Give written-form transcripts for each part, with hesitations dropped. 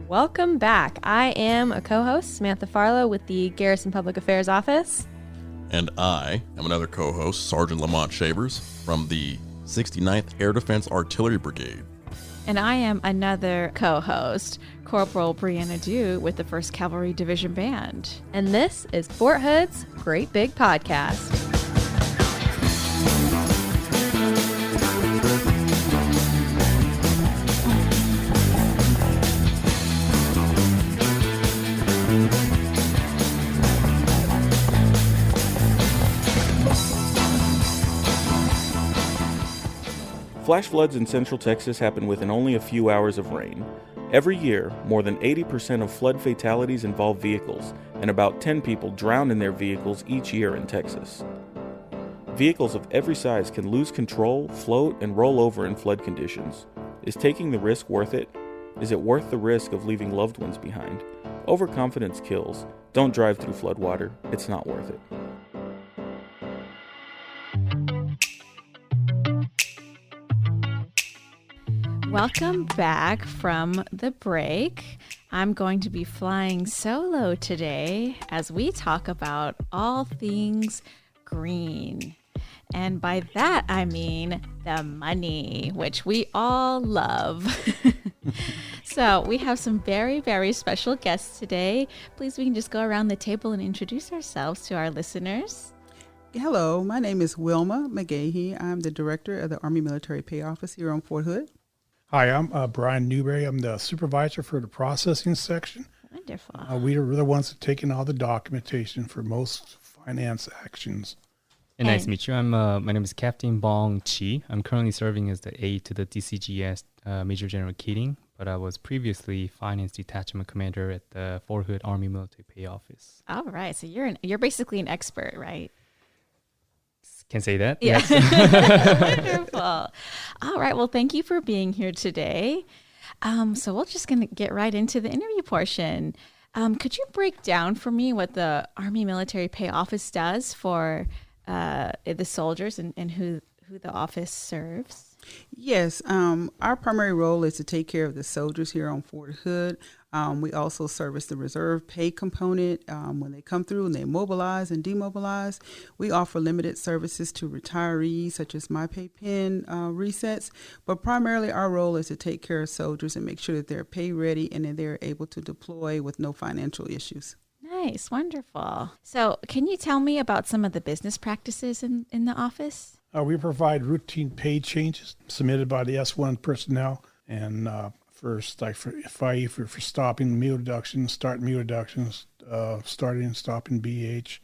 Welcome back. I am a co-host, Samantha Farlow, with the Garrison Public Affairs Office. And I am another co-host, Sergeant Lamont Shavers, from the 69th Air Defense Artillery Brigade. And I am another co-host, Corporal Brianna with the 1st Cavalry Division Band. And this is Fort Hood's Great Big Podcast. Flash floods in central Texas happen within only a few hours of rain. Every year, more than 80% of flood fatalities involve vehicles, and about 10 people drown in their vehicles each year in Texas. Vehicles of every size can lose control, float, and roll over in flood conditions. Is taking the risk worth it? Is it worth the risk of leaving loved ones behind? Overconfidence kills. Don't drive through floodwater. It's not worth it. Welcome back from the break. I'm going to be flying solo today as we talk about all things green. And by that, I mean the money, which we all love. So we have some very, very special guests today. Please, we can just go around the table and introduce ourselves to our listeners. Hello, my name is Wilma McGahee. I'm the director of the Army Military Pay Office here on Fort Hood. Hi, I'm Brian Newberry. I'm the supervisor for the processing section. Wonderful. We are the ones that are taking all the documentation for most finance actions. And nice to meet you. My name is Captain Bong. I'm currently serving as the aide to the DCGS Major General Keating, but I was previously Finance Detachment Commander at the Fort Hood Army Military Pay Office. All right. So you're basically an expert, right? Can say that. Yeah. Yes. Wonderful. All right. Well, thank you for being here today. So we're just going to get right into the interview portion. Could you break down for me what the Army Military Pay Office does for the soldiers and who the office serves? Yes, our primary role is to take care of the soldiers here on Fort Hood. We also service the reserve pay component when they come through and they mobilize and demobilize. We offer limited services to retirees, such as My Pay Pen resets. But primarily our role is to take care of soldiers and make sure that they're pay ready and that they're able to deploy with no financial issues. Nice. Wonderful. So can you tell me about some of the business practices in the office? We provide routine pay changes submitted by the S1 personnel, and for stopping meal deductions, starting meal deductions, starting and stopping BH,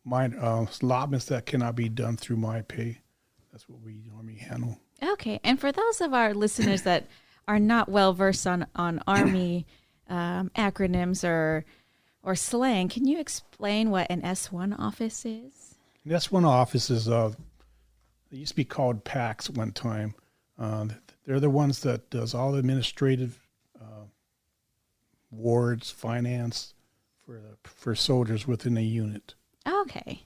allotments that cannot be done through My Pay. That's what we normally handle. Okay. And for those of our listeners that are not well versed on Army acronyms or slang, can you explain what an S1 office is? An S1 office is they used to be called PACs at one time. They're the ones that does all the administrative wards, finance for soldiers within a unit. Okay.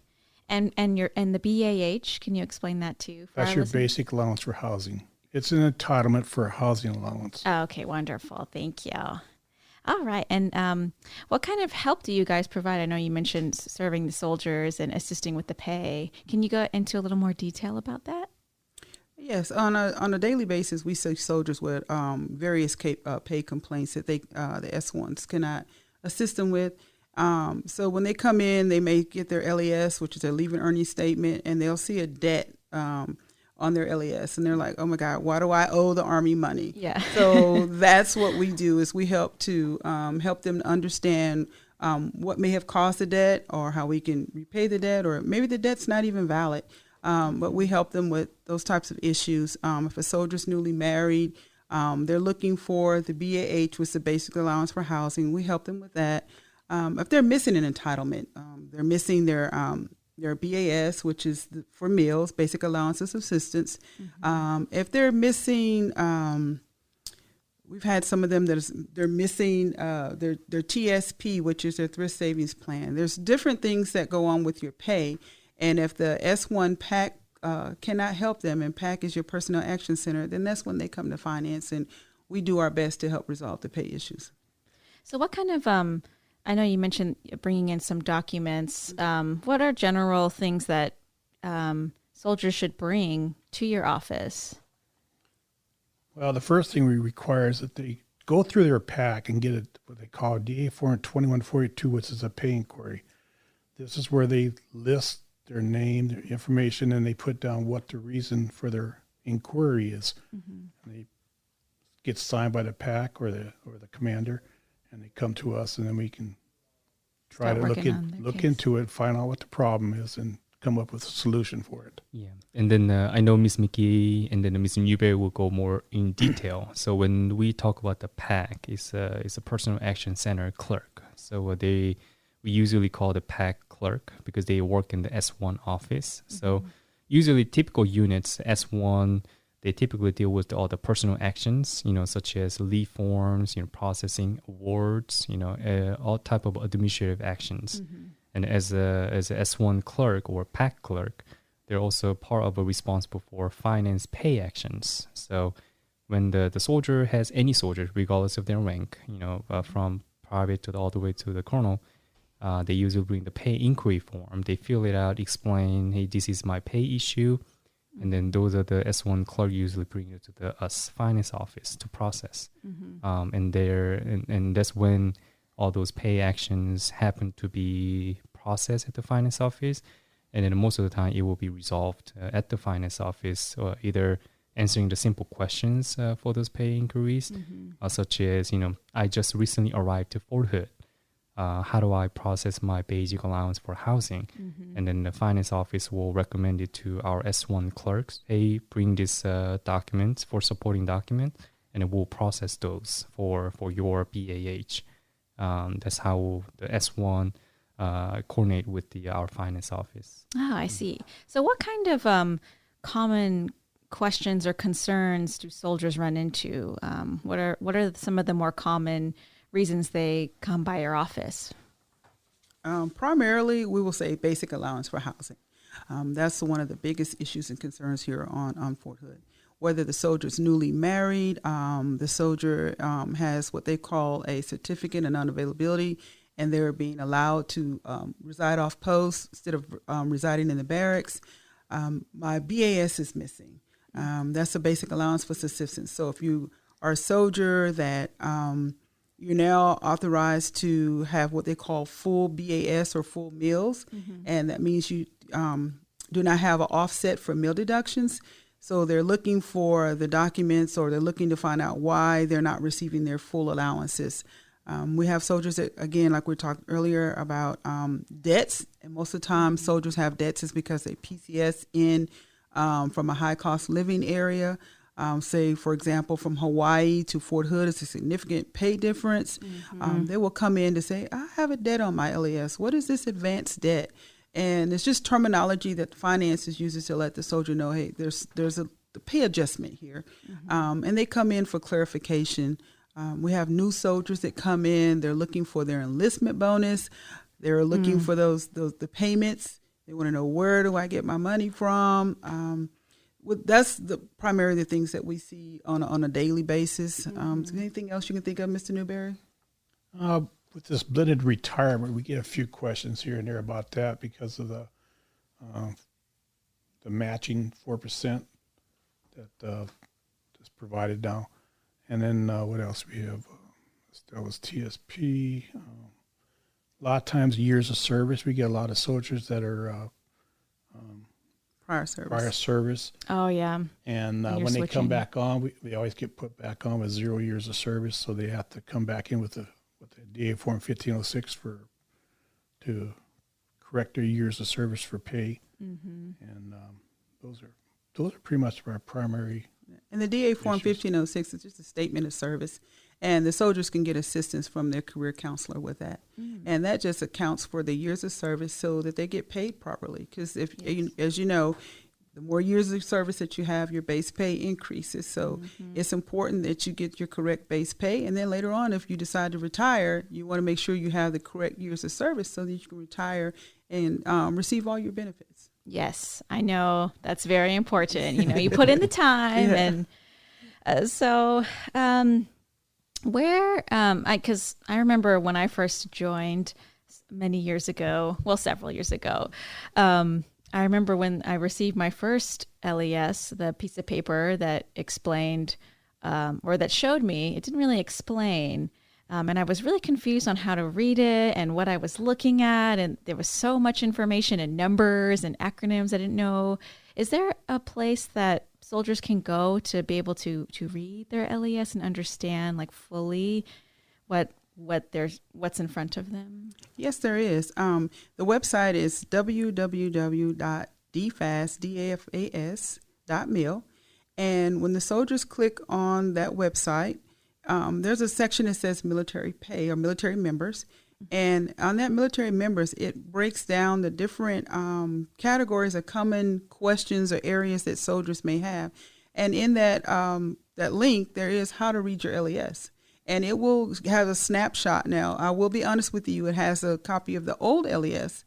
And the BAH, can you explain that too? That's your basic allowance for housing. It's an entitlement for a housing allowance. Okay, wonderful. Thank you. All right. And what kind of help do you guys provide? I know you mentioned serving the soldiers and assisting with the pay. Can you go into a little more detail about that? Yes, on a daily basis, we see soldiers with various pay complaints that the S1s cannot assist them with. So when they come in, they may get their LES, which is their leave and earnings statement, and they'll see a debt on their LES, and they're like, "Oh my God, why do I owe the Army money?" Yeah. So that's what we do is we help to help them to understand what may have caused the debt, or how we can repay the debt, or maybe the debt's not even valid. But we help them with those types of issues. If a soldier's newly married, they're looking for the BAH, which is the basic allowance for housing. We help them with that. If they're missing an entitlement, they're missing their BAS, which is for meals, basic allowances of assistance. Mm-hmm. If they're missing, we've had some of them they're missing their TSP, which is their thrift savings plan. There's different things that go on with your pay. And if the S1 PAC cannot help them, and PAC is your Personnel Action Center, then that's when they come to finance, and we do our best to help resolve the pay issues. So what kind of, I know you mentioned bringing in some documents. What are general things that soldiers should bring to your office? Well, the first thing we require is that they go through their pack and get what they call DA Form 2142, which is a pay inquiry. This is where they list their name, their information, and they put down what the reason for their inquiry is. And they get signed by the pack or the commander, and they come to us, and then we can try to look into it, find out what the problem is, and come up with a solution for it. Yeah, and then I know Miss McGahee and then Miss Newberry will go more in detail. So when we talk about the PAC, it's a Personal Action Center clerk. So we usually call the PAC clerk because they work in the S1 office. So usually typical units, S1, they typically deal with all the personal actions, such as leave forms, processing awards, all type of administrative actions. And as a S1 clerk or PAC clerk, they're also part of responsible for finance pay actions. So when the soldier has any soldier, regardless of their rank, from private to all the way to the colonel, they usually bring the pay inquiry form. They fill it out, explain, hey, this is my pay issue. And then those are the S1 clerk usually bring it to the us finance office to process. And that's when all those pay actions happen to be processed at the finance office. And then most of the time it will be resolved at the finance office, or either answering the simple questions for those pay inquiries, such as, I just recently arrived to Fort Hood. How do I process my basic allowance for housing? And then the finance office will recommend it to our S1 clerks. Hey, bring this documents for supporting document, and it will process those for your BAH. That's how the S1 coordinate with our finance office. Oh, I see. So what kind of common questions or concerns do soldiers run into? What are some of the more common reasons they come by your office? Primarily, we will say basic allowance for housing. That's one of the biggest issues and concerns here on Fort Hood. Whether the soldier's newly married, the soldier has what they call a certificate of unavailability, and they're being allowed to reside off post instead of residing in the barracks. My BAS is missing. That's a basic allowance for subsistence. So if you are a soldier that you're now authorized to have what they call full BAS or full meals, and that means you do not have an offset for meal deductions. So they're looking for the documents, or they're looking to find out why they're not receiving their full allowances. We have soldiers that, again, like we talked earlier about debts, and most of the time soldiers have debts is because they PCS in from a high cost living area. Say, for example, from Hawaii to Fort Hood, it's a significant pay difference. They will come in to say, I have a debt on my LAS. What is this advanced debt? And it's just terminology that finances uses to let the soldier know, hey, there's a pay adjustment here. And they come in for clarification. We have new soldiers that come in. They're looking for their enlistment bonus. They're looking for the payments. They want to know, where do I get my money from? That's primarily the things that we see on a daily basis. Is there anything else you can think of, Mr. Newberry? With this blended retirement, we get a few questions here and there about that because of the matching 4% that is provided now. And then what else we have? That was TSP. A lot of times years of service. We get a lot of soldiers that are Prior service. Oh, yeah. And when they come back on, we always get put back on with 0 years of service, so they have to come back in with the DA Form 1506 to correct their years of service for pay. And those are pretty much our primary. And the DA Form 1506 is just a statement of service, and the soldiers can get assistance from their career counselor with that. And that just accounts for the years of service so that they get paid properly. Because as you know, the more years of service that you have, your base pay increases. So it's important that you get your correct base pay. And then later on, if you decide to retire, you want to make sure you have the correct years of service so that you can retire and receive all your benefits. Yes, I know that's very important. You put in the time. And so Where, because I remember when I first joined many years ago, well, several years ago, I remember when I received my first LES, the piece of paper that explained or that showed me, it didn't really explain. And I was really confused on how to read it and what I was looking at. And there was so much information and numbers and acronyms I didn't know. Is there a place that soldiers can go to be able to read their LES and understand like fully what's in front of them? Yes, there is. The website is www.dfas.mil. And when the soldiers click on that website, there's a section that says military pay or military members. And on that military members, it breaks down the different categories of common questions or areas that soldiers may have. And in that that link, there is how to read your LES. And it will have a snapshot now. I will be honest with you, it has a copy of the old LES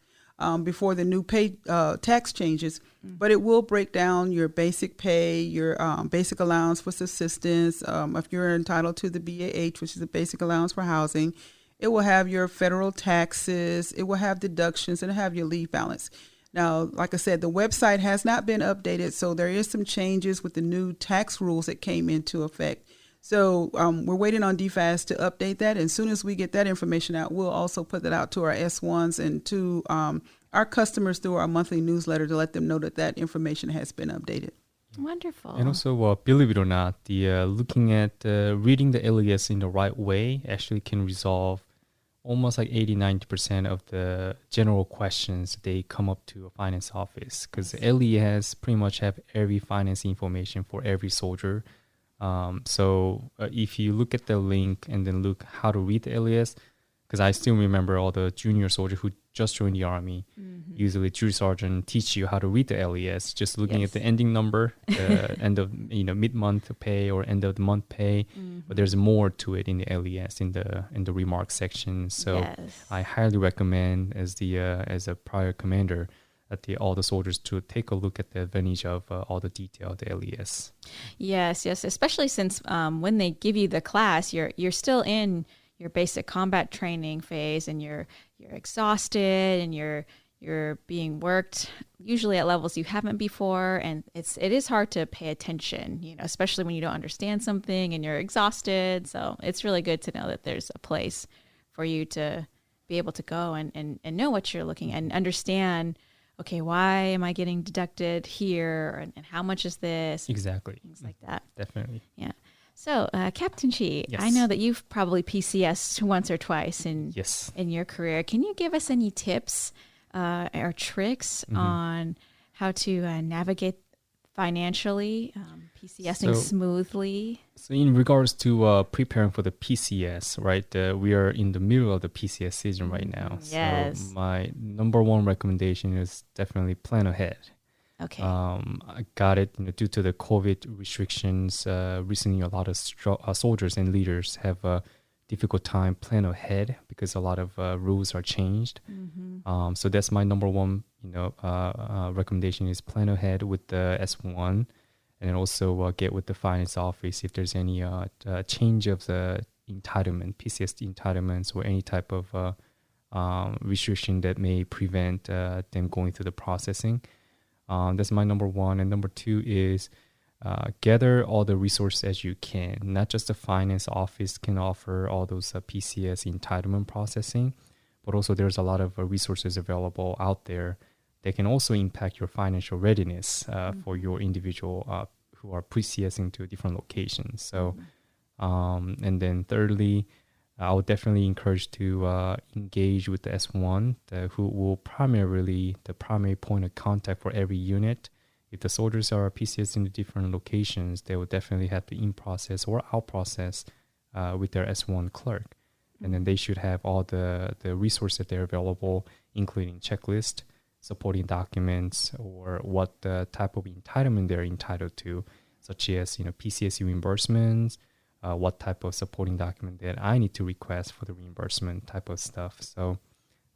before the new pay tax changes. But it will break down your basic pay, your basic allowance for subsistence, if you're entitled to the BAH, which is the basic allowance for housing. It will have your federal taxes. It will have deductions, and it'll have your leave balance. Now, like I said, the website has not been updated, so there is some changes with the new tax rules that came into effect. So we're waiting on DFAS to update that. And as soon as we get that information out, we'll also put that out to our S1s and to our customers through our monthly newsletter to let them know that that information has been updated. Wonderful. And also, believe it or not, the looking at reading the LES in the right way actually can resolve almost like 80-90% of the general questions they come up to a finance office, because the LES pretty much have every finance information for every soldier. So if you look at the link and then look how to read the LES, because I still remember all the junior soldiers who just joined the Army. Usually drill sergeant teach you how to read the LES, just looking at the ending number, end of mid-month pay or end of the month pay. But there's more to it in the LES in the remarks section. So I highly recommend as a prior commander that all the soldiers to take a look at the advantage of all the detail of the LES. Yes, especially since when they give you the class, you're still in your basic combat training phase, and you're exhausted, and you're being worked usually at levels you haven't before, and it is hard to pay attention, especially when you don't understand something and you're exhausted. So it's really good to know that there's a place for you to be able to go and know what you're looking at and understand. Okay, why am I getting deducted here, and how much is this? Exactly, things like that. Definitely, yeah. So, Captain Chi, yes. I know that you've probably PCS'd once or twice in your career. Can you give us any tips or tricks on how to navigate financially, PCSing smoothly? So in regards to preparing for the PCS, right, we are in the middle of the PCS season right now. Yes. So my number one recommendation is definitely plan ahead. Okay. I got it due to the COVID restrictions. Recently, a lot of soldiers and leaders have a difficult time plan ahead because a lot of rules are changed. So that's my number one, recommendation is plan ahead with the S1, and then also get with the finance office if there's any change of the entitlement, PCS entitlements, or any type of restriction that may prevent them going through the processing. That's my number one. And number two is gather all the resources as you can. Not just the finance office can offer all those PCS entitlement processing, but also there's a lot of resources available out there that can also impact your financial readiness for your individual who are PCSing to different locations. So, and then thirdly, I would definitely encourage to engage with the S1, who will primarily the primary point of contact for every unit. If the soldiers are PCS in the different locations, they will definitely have to in-process or out-process with their S1 clerk. And then they should have all the resources that they're available, including checklist, supporting documents, or what type of entitlement they're entitled to, such as PCS reimbursements, what type of supporting document that I need to request for the reimbursement type of stuff. So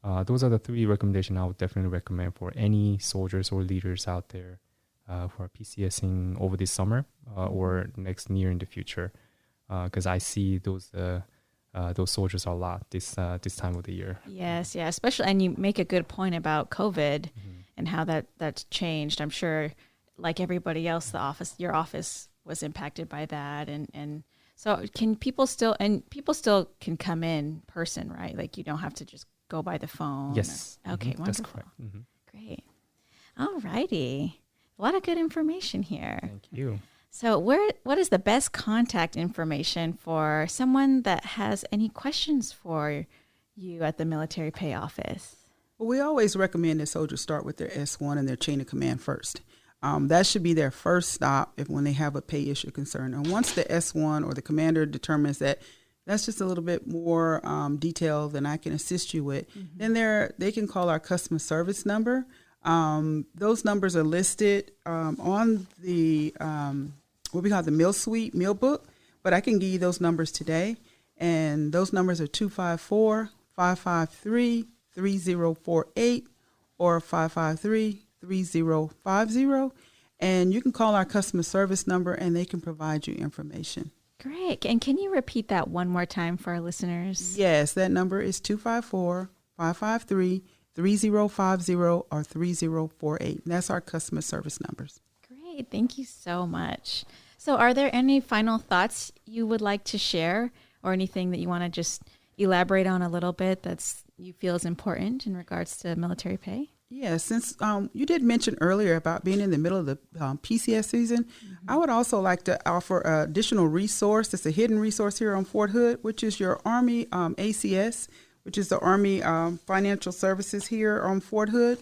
those are the three recommendations I would definitely recommend for any soldiers or leaders out there who are PCSing over this summer or next year in the future. because I see those soldiers a lot this time of the year. Yes, yeah, especially, and you make a good point about COVID and how that's changed. I'm sure, like everybody else, your office was impacted by that, and so people still can come in person, right? Like you don't have to just go by the phone. Yes. Okay, wonderful. That's correct. Great. All righty. A lot of good information here. Thank you. So what is the best contact information for someone that has any questions for you at the Military Pay Office? Well, we always recommend that soldiers start with their S1 and their chain of command first. That should be their first stop when they have a pay issue concern. And once the S1 or the commander determines that that's just a little bit more detailed than I can assist you with, then they can call our customer service number. Those numbers are listed on the what we call the meal suite, meal book, but I can give you those numbers today. And those numbers are 254-553-3048 or 553-3050. And you can call our customer service number and they can provide you information. Great. And can you repeat that one more time for our listeners? Yes, that number is 254-553-3050 or 3048. That's our customer service numbers. Great. Thank you so much. So are there any final thoughts you would like to share or anything that you want to just elaborate on a little bit that's you feel is important in regards to military pay? Yeah, since you did mention earlier about being in the middle of the PCS season, I would also like to offer an additional resource. It's a hidden resource here on Fort Hood, which is your Army ACS, which is the Army Financial Services here on Fort Hood.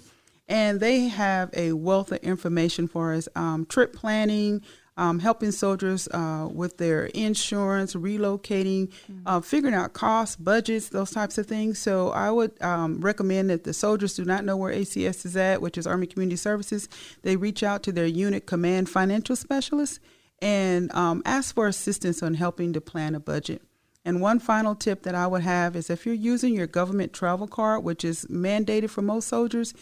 And they have a wealth of information for us, trip planning, helping soldiers with their insurance, relocating, figuring out costs, budgets, those types of things. So I would recommend that the soldiers do not know where ACS is at, which is Army Community Services. They reach out to their unit command financial specialist and ask for assistance on helping to plan a budget. And one final tip that I would have is if you're using your government travel card, which is mandated for most soldiers,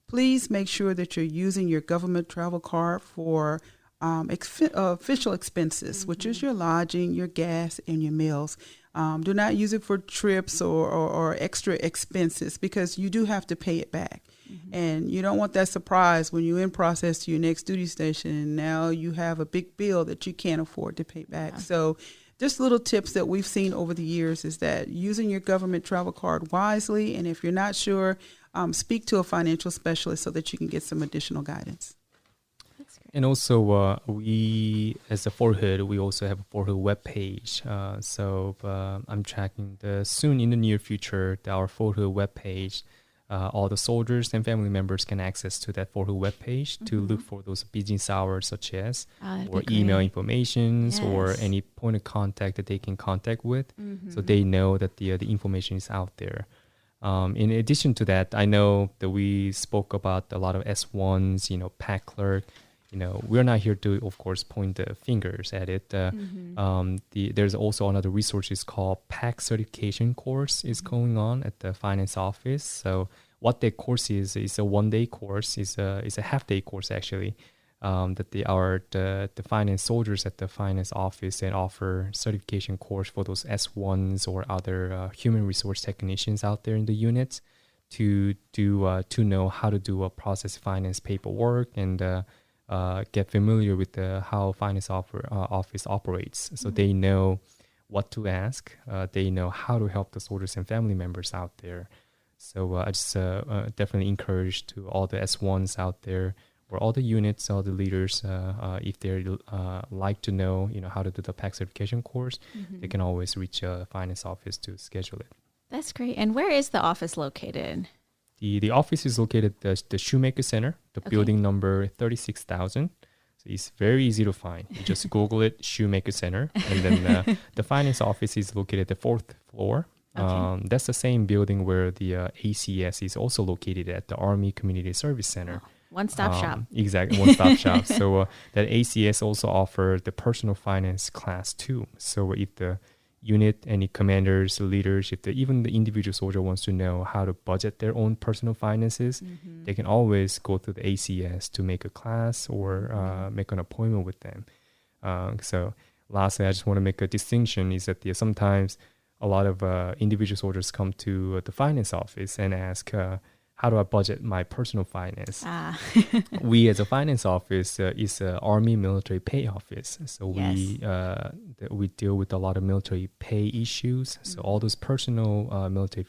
please make sure that you're using your government travel card for official expenses, which is your lodging, your gas, and your meals. Do not use it for trips or extra expenses because you do have to pay it back. And you don't want that surprise when you're in process to your next duty station and now you have a big bill that you can't afford to pay back. So just little tips that we've seen over the years is that using your government travel card wisely, and if you're not sure, speak to a financial specialist so that you can get some additional guidance. And also, we, as a Fort Hood, we also have a Fort Hood webpage. So I'm tracking soon in the near future, our Fort Hood webpage. All the soldiers and family members can access to that Fort Hood webpage to look for those business hours, such as or email informations or any point of contact that they can contact with, so they know that the information is out there. In addition to that, I know that we spoke about a lot of S1s, pack clerk. We're not here to, of course, point the fingers at it. There's also another resource is called PAC certification course is going on at the finance office. So what that course is a one-day course, is a half-day course actually, that the finance soldiers at the finance office and offer certification course for those S1s or other human resource technicians out there in the units to know how to do a process finance paperwork and get familiar with how finance office operates, so they know what to ask. They know how to help the soldiers and family members out there. So I just definitely encourage to all the S1s out there, or all the units, all the leaders, if they like to know, how to do the PAC certification course, they can always reach a finance office to schedule it. That's great. And where is the office located? The office is located at the Shoemaker Center, the building number 36,000. So it's very easy to find. You just Google it, Shoemaker Center. And then the finance office is located at the 4th floor. Okay. That's the same building where the ACS is also located at, the Army Community Service Center. Oh, one-stop shop. Exactly, one-stop shop. So that ACS also offers the personal finance class too. So if the unit, any commanders, leaders, even the individual soldier wants to know how to budget their own personal finances, they can always go to the ACS to make a class or make an appointment with them. So lastly, I just want to make a distinction is that sometimes a lot of individual soldiers come to the finance office and ask, how do I budget my personal finance? We as a finance office is an Army military pay office. So we deal with a lot of military pay issues. So all those personal military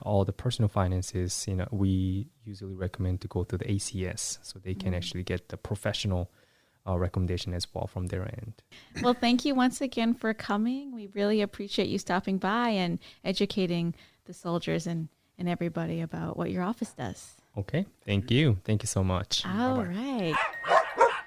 all the personal finances, we usually recommend to go to the ACS so they can actually get the professional recommendation as well from their end. Well, thank you once again for coming. We really appreciate you stopping by and educating the soldiers and everybody about what your office does. Okay. Thank you. Thank you so much. All right.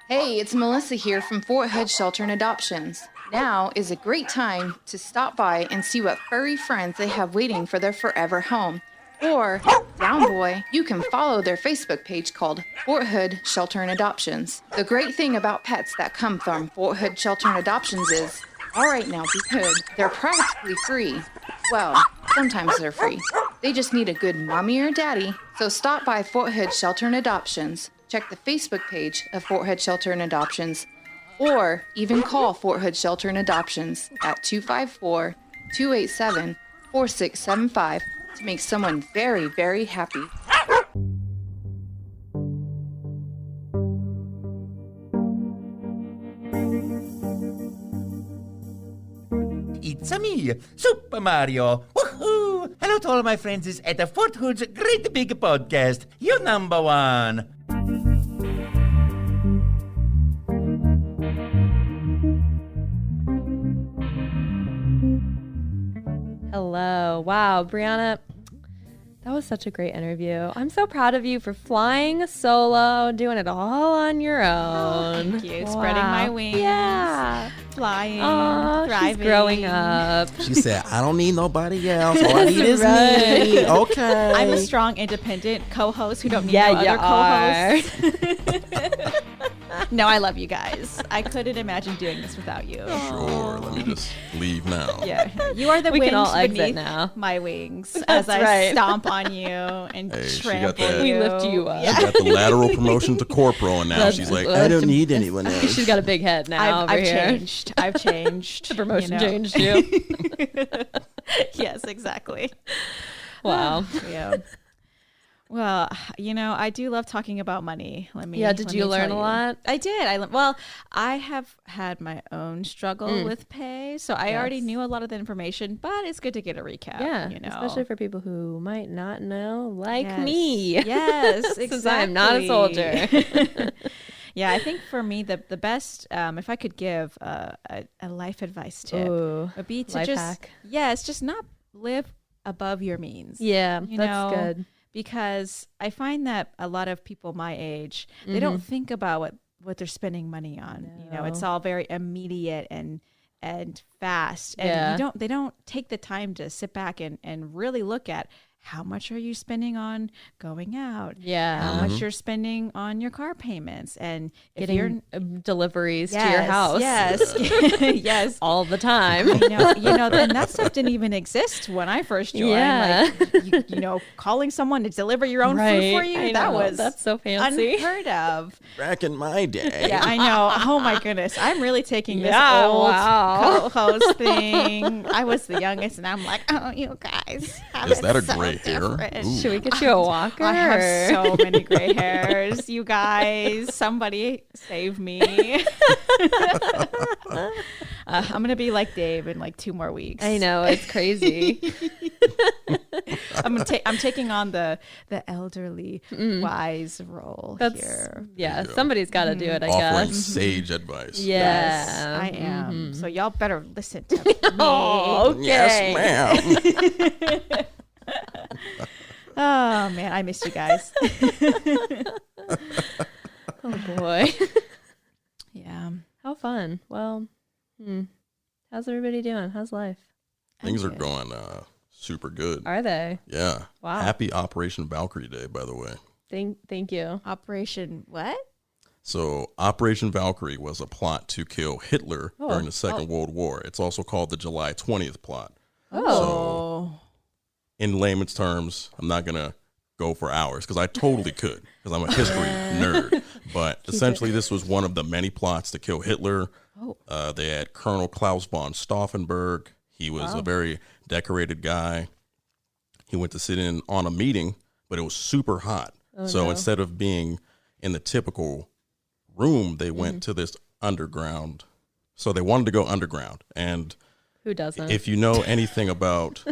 Hey, it's Melissa here from Fort Hood Shelter and Adoptions. Now is a great time to stop by and see what furry friends they have waiting for their forever home. Or, down boy, you can follow their Facebook page called Fort Hood Shelter and Adoptions. The great thing about pets that come from Fort Hood Shelter and Adoptions is, all right now, be good, they're practically free. Well, sometimes they're free. They just need a good mommy or daddy. So stop by Fort Hood Shelter and Adoptions, check the Facebook page of Fort Hood Shelter and Adoptions, or even call Fort Hood Shelter and Adoptions at 254-287-4675 to make someone very, very happy. It's me, Super Mario. Woohoo! Hello to all my friends at the Fort Hood's Great Big Podcast. You number one. Hello. Wow, Brianna, that was such a great interview. I'm so proud of you for flying solo, doing it all on your own. Thank you. Spreading my wings. Yeah. Flying. She's thriving. growing up. She said, I don't need nobody else. All I need is Right. me. Okay. I'm a strong, independent co-host who don't need Yeah, no you other co-hosts. No, I love you guys. I couldn't imagine doing this without you. Sure. Let me just leave now. Yeah, you are the We wings can all exit beneath now. my wings That's as I right. stomp on you and Hey, she got trample that- you. We lift you up. She got the lateral promotion to corporal, and now That's- she's like, that's I don't a- need anyone else. She's got a big head now over I've here. changed. I've changed. The promotion you know. changed you. Yes, exactly. Wow. Yeah. Well, I do love talking about money. Did Did you learn a lot? I did. I have had my own struggle with pay, so I already Yes. knew a lot of the information, but it's good to get a recap. Yeah, especially for people who might not know, like me. Yes, exactly. Since I'm not a soldier. Yeah, I think for me, the best, if I could give a life advice tip, Ooh, would be to life just, hack. just not live above your means. Yeah, You that's know, good. Because I find that a lot of people my age, they don't think about what they're spending money on. No. It's all very immediate and fast. And Yeah. they don't take the time to sit back and really look at how much are you spending on going out? Yeah. How much you're spending on your car payments, and if you're Getting deliveries to your house. Yes, yes, All the time. and that stuff didn't even exist when I first joined. Yeah. Like, calling someone to deliver your own food for you, I that know. was That's so fancy. unheard of. Back in my day. Yeah, I know. Oh my goodness, I'm really taking this Yeah, old wow. co-host thing. I was the youngest, and I'm like, oh, you guys. have Is it that a so gray hair? different. Ooh. Should we get you a walker? I have or- so many gray hairs. You guys, somebody save me. I'm gonna be like Dave in like 2 more weeks. I know, it's crazy. I'm taking on the elderly wise role here. Yeah, somebody's got to do it, I Offering guess. sage advice. Yeah. Yes, I am. So y'all better listen to me. Oh, okay. Yes, ma'am. Oh man, I missed you guys. Oh, boy. Yeah. How fun. Well, how's everybody doing? How's life? Things are going super good. Are they? Yeah. Wow. Happy Operation Valkyrie Day, by the way. Thank you. Operation what? So Operation Valkyrie was a plot to kill Hitler during the Second World War. It's also called the July 20th plot. Oh. In layman's terms, I'm not going to go for hours because I totally could because I'm a history nerd. But essentially, this was one of the many plots to kill Hitler. They had Colonel Klaus von Stauffenberg. He was a very decorated guy. He went to sit in on a meeting, but it was super hot. So instead of being in the typical room, they went to this underground. So they wanted to go underground. And who doesn't? If you know anything about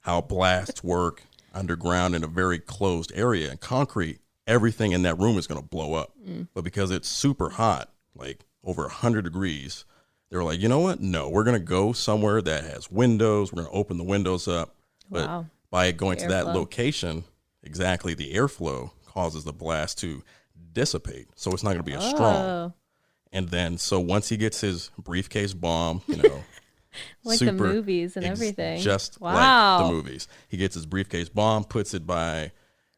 how blasts work underground in a very closed area and concrete, everything in that room is going to blow up. But because it's super hot, like over 100 degrees, they were like, you know what? No, we're going to go somewhere that has windows. We're going to open the windows up. But by going to that location, exactly, the airflow causes the blast to dissipate. So it's not going to be as strong. And then, so once he gets his briefcase bomb, you know, like the movies and everything. Just like the movies. He gets his briefcase bomb, puts it by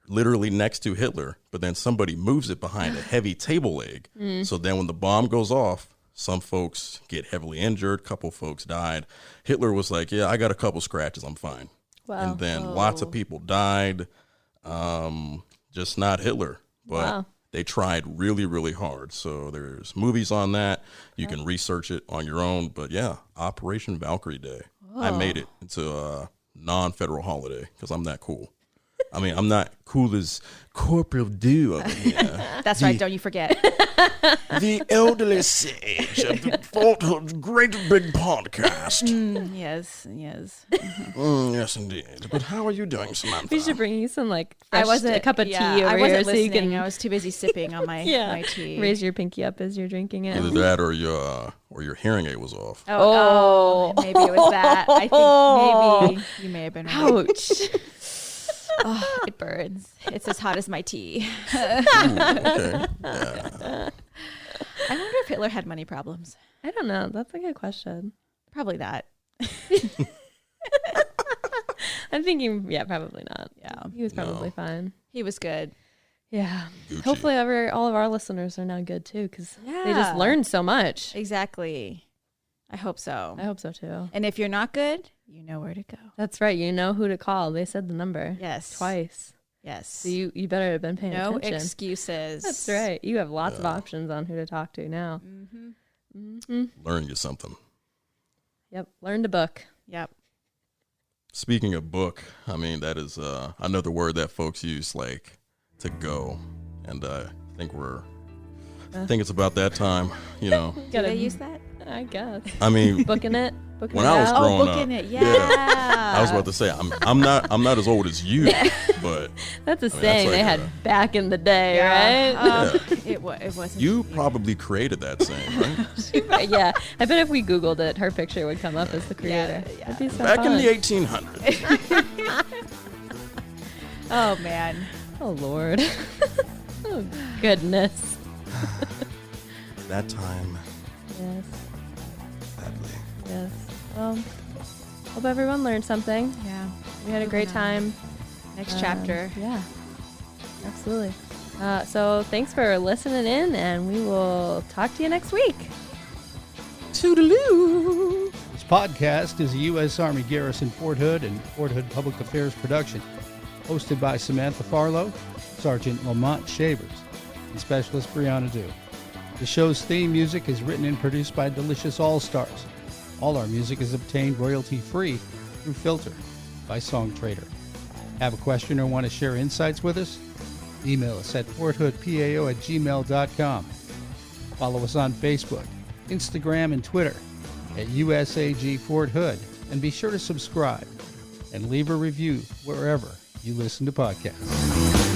literally next to Hitler, but then somebody moves it behind a heavy table leg. So then when the bomb goes off, some folks get heavily injured, couple folks died. Hitler was like, yeah, I got a couple scratches, I'm fine. And then lots of people died, just not Hitler. But they tried really, really hard. So there's movies on that. You can research it on your own. But yeah, Operation Valkyrie Day. I made it into a non-federal holiday because I'm that cool. I mean, I'm not cool as Corporal Do over here. That's right, don't you forget. The elderly sage of the Fort Hood's great big podcast. Yes. Yes, indeed. But how are you doing, Samantha? We should bring you some a cup of tea over here so you can. I was too busy sipping on my, my tea. Raise your pinky up as you're drinking it. Either that or your hearing aid was off. Maybe it was that. I think maybe you may have been right. Ouch. Oh, it burns. It's as hot as my tea. Okay. Yeah. I wonder if Hitler had money problems. I don't know. That's a good question. Probably that. I'm thinking, probably not. Yeah. He was probably fine. He was good. Yeah. Gucci. Hopefully all of our listeners are now good too because they just learned so much. Exactly. I hope so. I hope so too. And if you're not good, you know where to go. That's right. You know who to call. They said the number. Yes. Twice. Yes. So you better have been paying attention. No excuses. That's right. You have lots of options on who to talk to now. Learn you something. Yep. Learn to book. Yep. Speaking of book, I mean, that is another word that folks use, like to go. And I think it's about that time, you know. Do they use that? I guess. I mean, booking it. When I was growing up, booking it, I was about to say I'm not as old as you, but that's a saying they had back in the day, right? It wasn't. You probably created that saying, right? Yeah, I bet if we Googled it, her picture would come up as the creator. Yeah. That'd be so Back fun. in the 1800s. Oh man. Oh Lord. Oh goodness. That time. Yes. Sadly. Yes. Well, hope everyone learned something. Yeah. We had a great time. Next chapter. Yeah. Absolutely. So thanks for listening in, and we will talk to you next week. Toodaloo! This podcast is a U.S. Army Garrison Fort Hood and Fort Hood Public Affairs production, hosted by Samantha Farlow, Sergeant Lamont Shavers, and Specialist Brianna Du. The show's theme music is written and produced by Delicious Allstars. All our music is obtained royalty-free through Filter by Song Trader. Have a question or want to share insights with us? Email us at forthoodpao@gmail.com. Follow us on Facebook, Instagram, and Twitter at USAG Fort Hood, and be sure to subscribe and leave a review wherever you listen to podcasts.